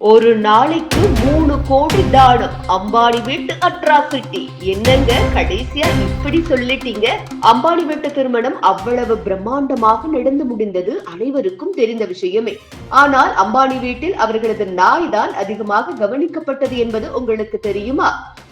ஒரு நாளைக்கு 3 கோடி தானம். அம்பானி வீட்டு அட்ராசிட்டி. என்னங்க கடைசியா இப்படி சொல்லிட்டீங்க? அம்பானி வீட்டு திருமணம் அவ்வளவு பிரம்மாண்டமாக நடந்து முடிந்தது அனைவருக்கும் தெரிந்த விஷயமே. ஆனால் அம்பானி வீட்டில் அவர்களது நாய் தான் அதிகமாக கவனிக்கப்பட்டது என்பது உங்களுக்கு தெரியுமா?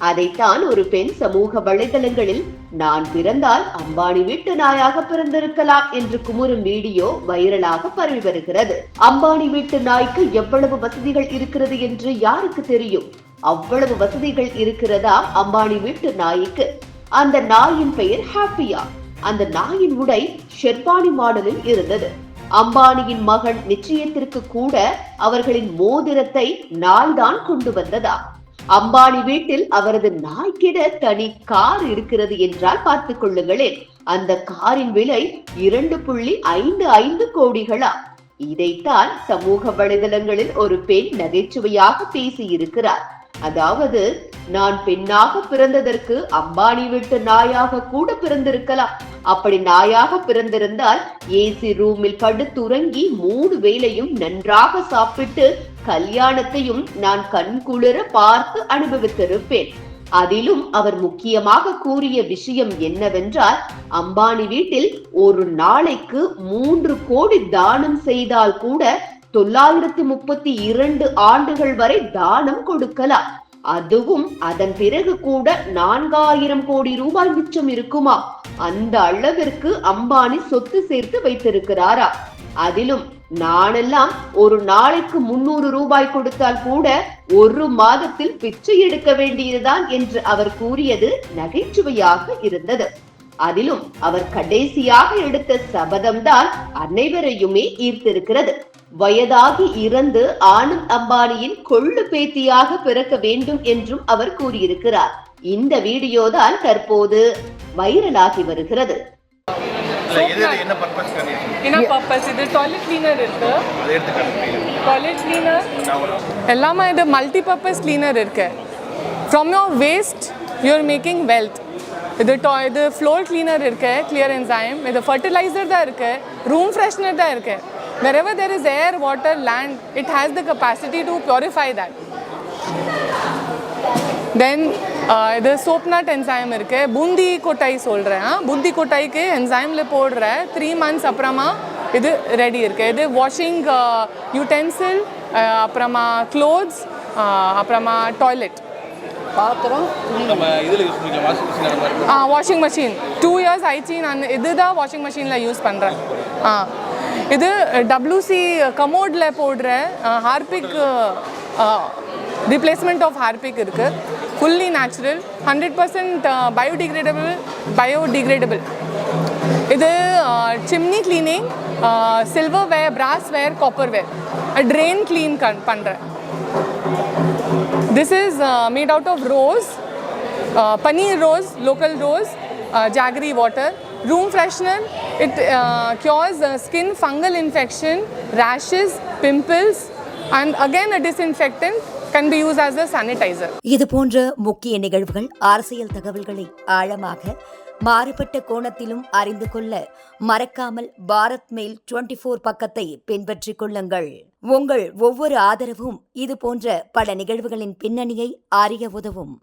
அதைத்தான் ஒரு பெண் சமூக வலைதளங்களில் நான் பிறந்தால் அம்பானி வீட்டு நாயாக பிறந்திருக்கலாம் என்று குமுறும் வீடியோ வைரலாக பரவி வருகிறது. அம்பானி வீட்டு நாய்க்கு எவ்வளவு வசதிகள் இருக்கிறது என்று யாருக்கு தெரியும்? அவ்வளவு வசதிகள் இருக்கிறதா அம்பானி வீட்டு நாய்க்கு. அந்த நாயின் பெயர் ஹாப்பியா. அந்த நாயின் உடை ஷெர்பானி மாடலில் இருந்தது. அம்பானியின் மகன் நிச்சயத்திற்கு கூட அவர்களின் மோதிரத்தை நாய்தான் கொண்டு வந்ததா? அம்பானி வீட்டில் அவரது நாய்க்கிட தனி கார் இருக்கிறது என்றால் பார்த்துக் கொள்ளுங்களேன். அந்த காரின் விலை 2.55 கோடிகளா? இதைத்தான் சமூக வலைதளங்களில் ஒரு பெண் நகைச்சுவையாக பேசியிருக்கிறார். அதாவது, நான் பெண்ணாக பிறந்ததற்கு அம்பானி வீட்டு நாயாக கூட பிறந்திருக்கலாம். அப்படி நாயாக பிறந்திருந்தால் ஏசி ரூமில் படுத்துறங்கி 3 வேளையும் நன்றாக சாப்பிட்டு கல்யாணத்தையும் நான் கண்குளிர பார்த்து அனுபவித்திருப்பேன். அதிலும் அவர் முக்கியமாக கூறிய விஷயம் என்னவென்றால், அம்பானி வீட்டில் ஒரு நாளைக்கு 3 கோடி தானம் செய்தால் கூட 932 ஆண்டுகள் வரை தானம் கொடுக்கலாம். அதுவும் அதன் பிறகு கூட 4000 கோடி ரூபாய் மிச்சம் இருக்குமா? அந்த அளவிற்கு அம்பானி சொத்து சேர்த்து வைத்திருக்கிறாரா? அதிலும் நானெல்லாம் ஒரு நாளைக்கு 300 ரூபாய் கொடுத்தால் கூட 1 மாதத்தில் பிச்சை எடுக்க வேண்டியதுதான் என்று அவர் கூறியது நகைச்சுவையாக இருந்தது. அதிலும் அவர் கடைசியாக எடுத்த சபதம்தான் அனைவரையுமே ஈர்த்திருக்கிறது. வயதாகி இறந்து ஆனந்த் அம்பானியின் கொள்ளு பேத்தியாக பிறக்க வேண்டும் என்றும் அவர் கூறியிருக்கிறார். இந்த வீடியோ தான் தற்போது வைரலாகி வருகிறது. எல்லாமே இது மல்டிபர்பஸ் கிளீனர் இருக்கு. From your waste you are making wealth. இது ஃப்ளோர் கிளீனர் இருக்கு, clear enzyme. இது fertilizer தான் இருக்கு, room freshener தான் இருக்கு. Wherever there is air, water, land, it has the capacity to purify that. Then இது soap nut enzyme இருக்கு. பூந்தி கொட்டாய் சொல்றேன். பூந்தி கொட்டாய்க்கு என்சைம்ல போடுற 3 months அப்புறமா இது ரெடி இருக்கு. இது வாஷிங் யூட்டென்சில், அப்புறமா clothes, அப்புறமா டாய்லெட் பாத்திரம் நம்ம இதுல யூஸ் பண்ணிக்கலாம். வாஷிங் மெஷின் 2 years ஆயிடுச்சு நான் இதுதான் வாஷிங் மெஷின்ல யூஸ் பண்றேன். இது WC கமோட்ல போடுற ஹார்பிக் replacement of ஹார்பிக் இருக்கு. fully natural, 100% biodegradable. இது chimney cleaning, silverware, brassware, copperware, drain clean பண்றேன். This is made out of rose, paneer rose, local rose, jaggery water, room freshener. It cures skin fungal infection, rashes, pimples, and again a disinfectant, can be used as a sanitizer. இது போன்ற முக்கிய நிகழ்வுகள், அரசியல் தகவல்களை ஆழமாக மாறுபட்ட கோணத்திலும் அறிந்து கொள்ள மறக்காமல் பாரத் மெயில் 24 பக்கத்தை பின்பற்றிக் கொள்ளுங்கள். உங்கள் ஒவ்வொரு ஆதரவும் இது போன்ற பல நிகழ்வுகளின் பின்னணியை அறிய உதவும்.